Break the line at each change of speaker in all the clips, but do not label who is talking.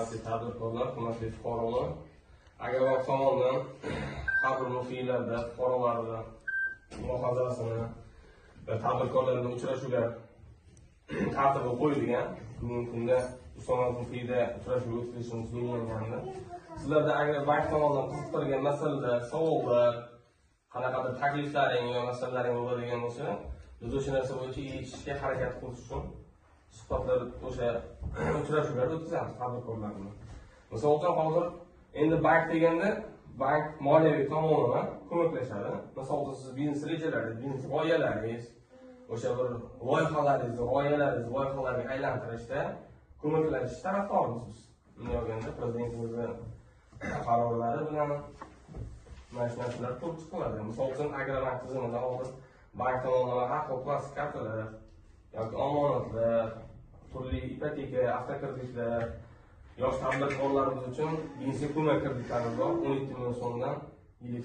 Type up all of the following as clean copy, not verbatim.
hurmatli tadbirkorlar, hurmatli fuqarolar, Agrobank tomonidan har bir nuqiylarda fuqarolarning mulohazasini va tadbirkorlarning uchrashuvlar tartibi qo'yilgan. Bugungi kunda Usmonov nuqiyda uchrashuv o'tkazishimiz belgilangandi. Sizlarda agar bank tomonidan qiziqtirgan masalalar, savollar, qanaqadir takliflaring va masalalaring bo'ladigan bo'lsa, biz o'sha narsa bo'yicha yechishga harakat qilish uchun suhbatlar, o'sha uchrashuvlar o'tkazamiz tadbirkorlar bilan. Misol uchun hozir endi bank deganda bank moliyaviy tomonidan ko'maklashadi. Misol uchun siz biznes rejalaringiz, biznes g'oyalaringiz, o'sha bir loyihalarga aylantirishda ko'maklashish tarafdorimiz biz. Bunday olganda prezidentimizning qarorlari bilan mana shu narsalar ko'p chiqiladi. Misol uchun Agrobank tizimida hozir bank tomonidan har xil plastik kartalar yoki omonatlar, turli ipoteka, avtokreditlar, yosh tadbirkorlarimiz uchun jinsiy ko'mak kreditlarimiz bor. 17 million so'mdan yillik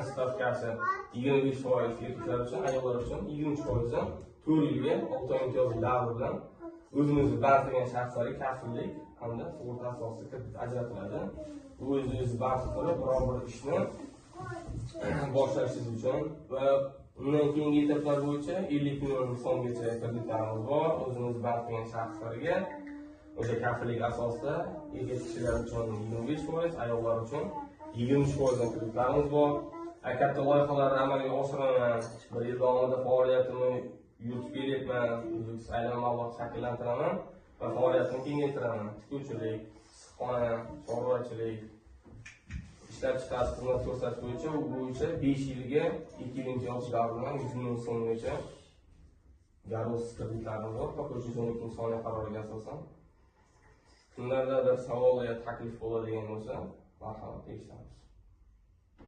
stavkasi 25%, erkaklar uchun, ayollar uchun 23%, 4 yilga 6 oy imtiyozli davr bilan o'zimizni bandlagan shaxslarga kafillik hamda sug'urta asosida kredit ajratiladi. Bu o'zingizni band qilib biror bir ishni boshlashingiz uchun va undan keyingi etaplar bo'yicha 50 million so'mgacha kreditlarimiz bor. O'zimiz band qilgan shaxslarga o'sha kafillik asosida erkak kishilar uchun 25%, ayollar uchun 23% kreditlarimiz bor. Katta loyihalarni amalga oshiraman, bir yil davomida faoliyatimni yuritib kelyapman, uzluksiz aylanma mablag' shakllantiraman va faoliyatimni kengaytiraman. Tikuvchilik, issiqxona, chorvachilik, ishlab chiqarish xizmat ko'rsatish bo'yicha 5 yilga 2 yil imtiyoz davridan 100 million so'mgacha garovsiz kreditlarimiz bor. Qo'shimcha 12 soniya qaroriga asosan. Kimlarda bir savol yoki taklif bo'ladigan bo'lsa, marhamat, eshitamiz.